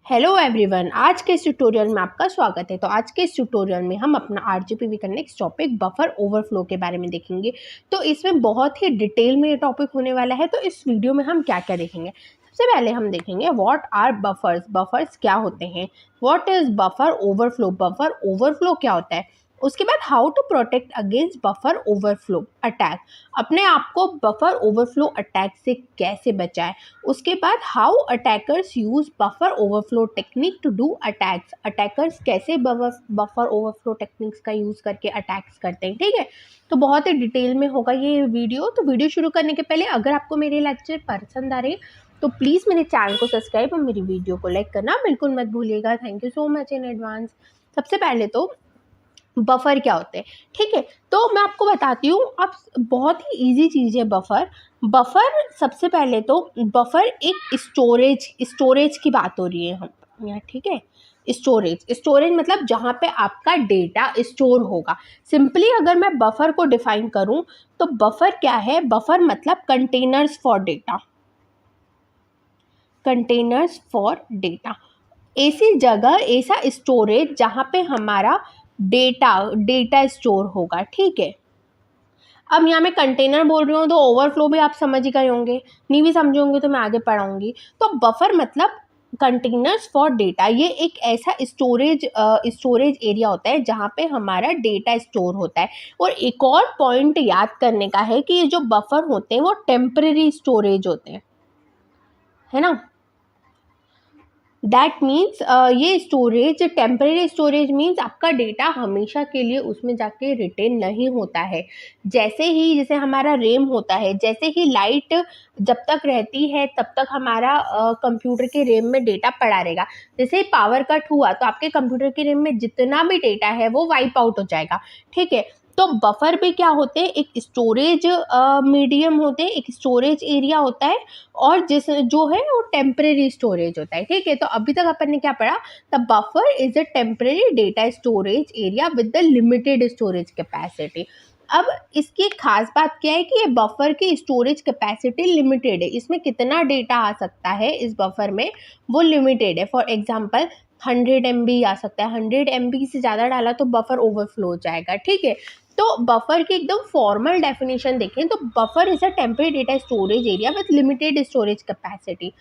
Hello everyone, आज के इस ट्यूटोरियल में आपका स्वागत है। तो आज के इस ट्यूटोरियल में हम अपना आरजीपीवी का नेक्स्ट टॉपिक बफर ओवरफ्लो के बारे में देखेंगे। तो इसमें बहुत ही डिटेल में ये टॉपिक होने वाला है। तो इस वीडियो में हम क्या क्या देखेंगे, सबसे पहले हम देखेंगे व्हाट आर बफर्स, बफर्स क्या होते हैं, what is buffer overflow, buffer overflow क्या होता है, उसके बाद how to protect against buffer overflow attack, अपने आप को बफर ओवरफ्लो अटैक से कैसे बचाएं, उसके बाद how attackers use buffer overflow technique to do attacks, attackers कैसे बफर ओवरफ्लो टेक्निक्स का यूज करके अटैक्स करते हैं। ठीक है, तो बहुत ही डिटेल में होगा ये वीडियो। तो वीडियो शुरू करने के पहले अगर आपको मेरे लेक्चर पसंद आ रहे हैं तो प्लीज़ मेरे चैनल को सब्सक्राइब और मेरी वीडियो को लाइक करना बिल्कुल मत भूलिएगा। Thank you so much in advance. सबसे पहले तो बफर क्या होते हैं, ठीक है, तो मैं आपको बताती हूँ। अब बहुत ही इजी चीज़ है बफर। बफर सबसे पहले तो बफर एक स्टोरेज की बात हो रही है हम यहाँ, ठीक है। स्टोरेज मतलब जहाँ पे आपका डेटा स्टोर होगा। सिंपली अगर मैं बफर को डिफाइन करूँ तो बफर क्या है, बफर मतलब containers for data, containers for data, ऐसी जगह, ऐसा स्टोरेज जहाँ पे हमारा डेटा स्टोर होगा। ठीक है, अब यहाँ मैं कंटेनर बोल रही हूँ तो ओवरफ्लो भी आप समझ ही गए होंगे, नहीं भी समझे होंगे तो मैं आगे पढ़ाऊंगी। तो बफर मतलब कंटेनर्स फॉर डेटा, ये एक ऐसा स्टोरेज एरिया होता है जहाँ पे हमारा डेटा स्टोर होता है। और एक और पॉइंट याद करने का है कि ये जो बफर होते हैं वो टेम्परेरी स्टोरेज होते हैं, है ना। दैट मीन्स ये स्टोरेज, टेम्परेरी स्टोरेज मीन्स आपका डेटा हमेशा के लिए उसमें जाके रिटेन नहीं होता है। जैसे हमारा रैम होता है, जैसे ही लाइट जब तक रहती है तब तक हमारा कंप्यूटर के रैम में डेटा पड़ा रहेगा। जैसे ही पावर कट हुआ तो आपके कंप्यूटर के रैम में जितना भी डेटा है वो वाइप आउट हो जाएगा। ठीक है, तो बफर भी क्या होते हैं, एक स्टोरेज मीडियम होते हैं, एक स्टोरेज एरिया होता है, और जो है वो टेम्परेरी स्टोरेज होता है। ठीक है, तो अभी तक अपन ने क्या पढ़ा, the buffer is a temporary data storage area with the limited storage capacity. अब इसकी खास बात क्या है कि ये बफर की स्टोरेज कैपेसिटी लिमिटेड है, इसमें कितना डेटा आ सकता है इस बफर में वो लिमिटेड है। फॉर एग्जाम्पल 100 MB आ सकता है, 100 MB से ज़्यादा डाला तो बफर ओवरफ्लो हो जाएगा। ठीक है, तो बफर की एकदम फॉर्मल डेफिनेशन देखें तो buffer is a temporary data storage area with limited storage capacity.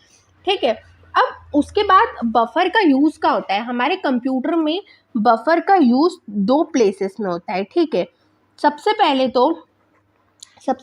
ठीक है, अब उसके बाद बफर का यूज़ क्या होता है हमारे कंप्यूटर में। बफर का यूज़ दो प्लेसेस में होता है। ठीक है, सबसे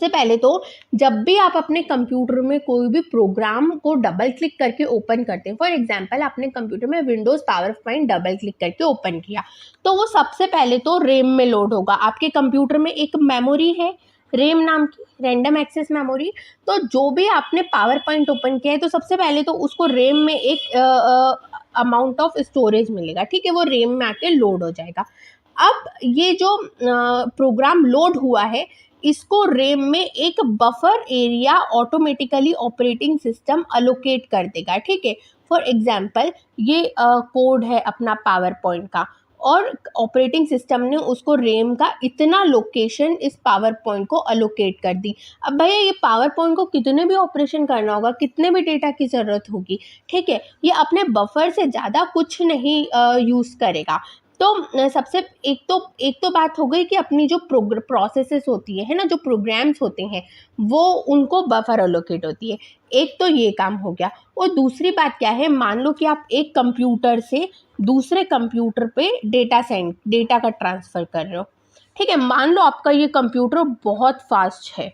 पहले तो जब भी आप अपने कंप्यूटर में कोई भी प्रोग्राम को डबल क्लिक करके ओपन करते हैं, फॉर एग्जांपल आपने कंप्यूटर में Windows power point double click करके ओपन किया, तो वो सबसे पहले तो रैम में लोड होगा। आपके कंप्यूटर में एक मेमोरी है रैम नाम की, रैंडम एक्सेस मेमोरी। तो जो भी आपने पावर पॉइंट ओपन किया है तो सबसे पहले तो उसको रैम में एक अमाउंट ऑफ स्टोरेज मिलेगा। ठीक है, वो रैम में आके लोड हो जाएगा। अब ये जो प्रोग्राम लोड हुआ है इसको रैम में एक buffer area automatically operating system allocate कर देगा। ठीक है, फॉर एग्जांपल ये कोड है अपना पावर पॉइंट का, और ऑपरेटिंग सिस्टम ने उसको रैम का इतना लोकेशन इस पावर पॉइंट को अलोकेट कर दी। अब भैया ये पावर पॉइंट को कितने भी ऑपरेशन करना होगा, कितने भी डेटा की ज़रूरत होगी, ठीक है, ये अपने बफर से ज़्यादा कुछ नहीं यूज़ करेगा। तो सबसे एक तो बात हो गई कि अपनी जो प्रोसेसेस होती है ना, जो प्रोग्राम्स होते हैं वो उनको बफर अलोकेट होती है। एक तो ये काम हो गया। और दूसरी बात क्या है, मान लो कि आप एक कंप्यूटर से दूसरे कंप्यूटर पे डेटा का ट्रांसफ़र कर रहे हो। ठीक है, मान लो आपका ये कंप्यूटर बहुत फास्ट है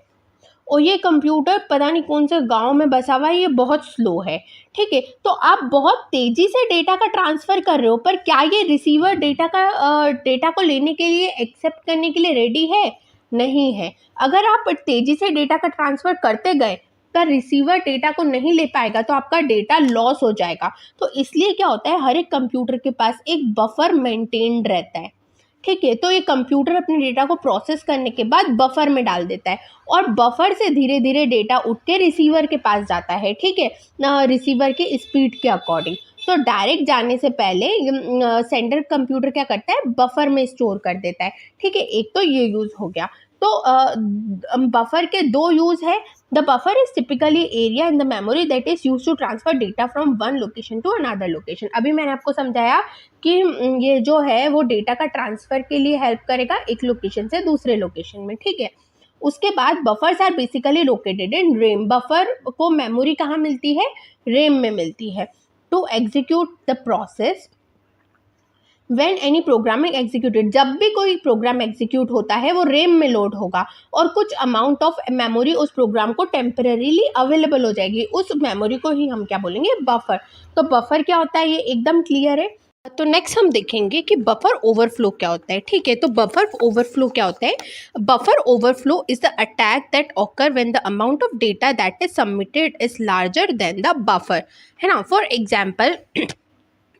और ये कंप्यूटर पता नहीं कौन से गांव में बसा हुआ है, ये बहुत स्लो है। ठीक है, तो आप बहुत तेज़ी से डेटा का ट्रांसफ़र कर रहे हो, पर क्या ये रिसीवर डेटा को लेने के लिए, एक्सेप्ट करने के लिए रेडी है? नहीं है। अगर आप तेज़ी से डेटा का ट्रांसफ़र करते गए पर रिसीवर डेटा को नहीं ले पाएगा तो आपका डेटा लॉस हो जाएगा। तो इसलिए क्या होता है, हर एक कंप्यूटर के पास एक बफर मेंटेन्ड रहता है। ठीक है, तो ये कंप्यूटर अपने डेटा को प्रोसेस करने के बाद बफर में डाल देता है, और बफर से धीरे धीरे डेटा उठ के रिसीवर के पास जाता है। ठीक है, रिसीवर के स्पीड के अकॉर्डिंग। तो डायरेक्ट जाने से पहले सेंटर कंप्यूटर क्या करता है, बफर में स्टोर कर देता है। ठीक है, एक तो ये यूज़ हो गया। तो बफर के दो यूज़ है। The buffer is typically area in the memory that is use to transfer data from one location to another location. अभी मैंने आपको समझाया कि ये जो है वो डेटा का ट्रांसफर के लिए हेल्प करेगा एक लोकेशन से दूसरे लोकेशन में, ठीक है। उसके बाद buffers are basically located in RAM. Buffer को मेमोरी कहाँ मिलती है? रेम में मिलती है। To execute the process When any programming executed, जब भी कोई प्रोग्राम एग्जीक्यूट होता है वो रेम में लोड होगा और कुछ अमाउंट ऑफ मेमोरी उस प्रोग्राम को टेम्परेरीली अवेलेबल हो जाएगी। उस मेमोरी को ही हम क्या बोलेंगे? बफर। तो बफर क्या होता है, ये एकदम क्लियर है। तो नेक्स्ट हम देखेंगे कि बफर ओवरफ्लो क्या होता है, ठीक है। तो बफर ओवरफ्लो क्या होता है? Buffer overflow is the attack that occur when the amount of data that is submitted is larger than the buffer, है ना। फॉर एग्जाम्पल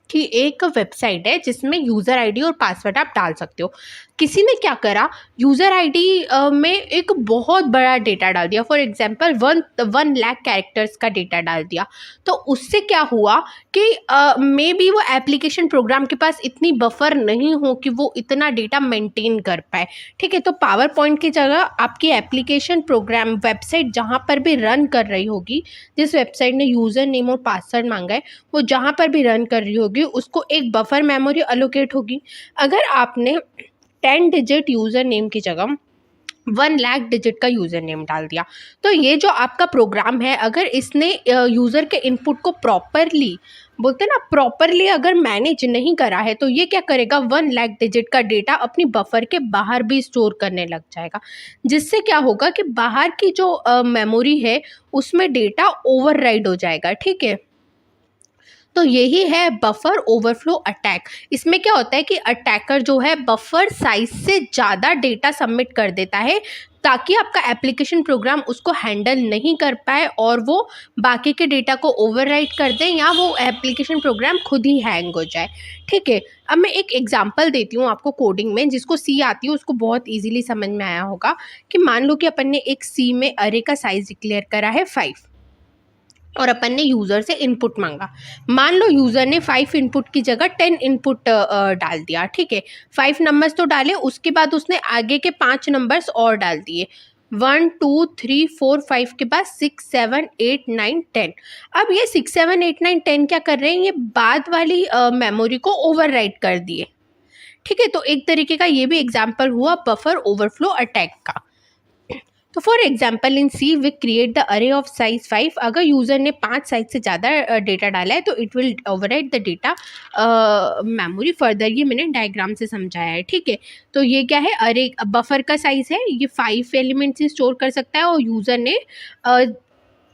कि एक वेबसाइट है जिसमें यूज़र आईडी और पासवर्ड आप डाल सकते हो। किसी ने क्या करा, यूज़र आईडी में एक बहुत बड़ा डेटा डाल दिया, फॉर एग्जांपल 1 लाख कैरेक्टर्स का डेटा डाल दिया। तो उससे क्या हुआ कि मे बी वो एप्लीकेशन प्रोग्राम के पास इतनी बफर नहीं हो कि वो इतना डेटा मेंटेन कर पाए, ठीक है। तो पावर पॉइंट की जगह आपकी एप्लीकेशन प्रोग्राम वेबसाइट जहाँ पर भी रन कर रही होगी, जिस वेबसाइट ने यूज़र नेम और पासवर्ड मांगा है, वो जहाँ पर भी रन कर रही होगी उसको एक बफर मेमोरी अलोकेट होगी। अगर आपने 10 डिजिट यूज़र नेम की जगह 1 लाख डिजिट का यूज़र नेम डाल दिया, तो ये जो आपका प्रोग्राम है अगर इसने यूज़र के इनपुट को प्रॉपरली, बोलते ना प्रॉपरली अगर मैनेज नहीं करा है, तो ये क्या करेगा, 1 लाख डिजिट का डेटा अपनी बफर के बाहर भी स्टोर करने लग जाएगा। जिससे क्या होगा कि बाहर की जो मेमोरी है उसमें डेटा ओवरराइड हो जाएगा, ठीक है। तो यही है बफर ओवरफ्लो अटैक। इसमें क्या होता है कि अटैकर जो है बफर साइज से ज़्यादा डेटा सबमिट कर देता है ताकि आपका एप्लीकेशन प्रोग्राम उसको हैंडल नहीं कर पाए और वो बाकी के डेटा को ओवरराइट कर दें या वो एप्लीकेशन प्रोग्राम खुद ही हैंग हो जाए, ठीक है। अब मैं एक एग्जांपल देती हूँ आपको कोडिंग में, जिसको सी आती है उसको बहुत इजीली समझ में आया होगा। कि मान लो कि अपन ने एक सी में अरे का साइज डिक्लेयर करा है 5 और अपन ने यूज़र से इनपुट मांगा। मान लो यूज़र ने 5 इनपुट की जगह 10 इनपुट डाल दिया, ठीक है। 5 नंबर्स तो डाले, उसके बाद उसने आगे के 5 नंबर्स और डाल दिए, 1 2 3 4 5 के बाद 6 7 8 9 10। अब ये 6 7 8 9 10 क्या कर रहे हैं, ये बाद वाली मेमोरी को ओवरराइट कर दिए, ठीक है। तो एक तरीके का ये भी एग्जाम्पल हुआ बफर ओवरफ्लो अटैक का। तो for example in C we create the array of size 5। अगर यूज़र ने 5 साइज से ज़्यादा डेटा डाला है तो it will overwrite the data memory further. ये मैंने डायग्राम से समझाया है, ठीक है। तो ये क्या है, अरे बफर का साइज़ है, ये 5 एलिमेंट से स्टोर कर सकता है और यूज़र ने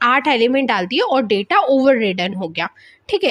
8 एलिमेंट डाल दिए और डेटा ओवर रिडन हो गया, ठीक है।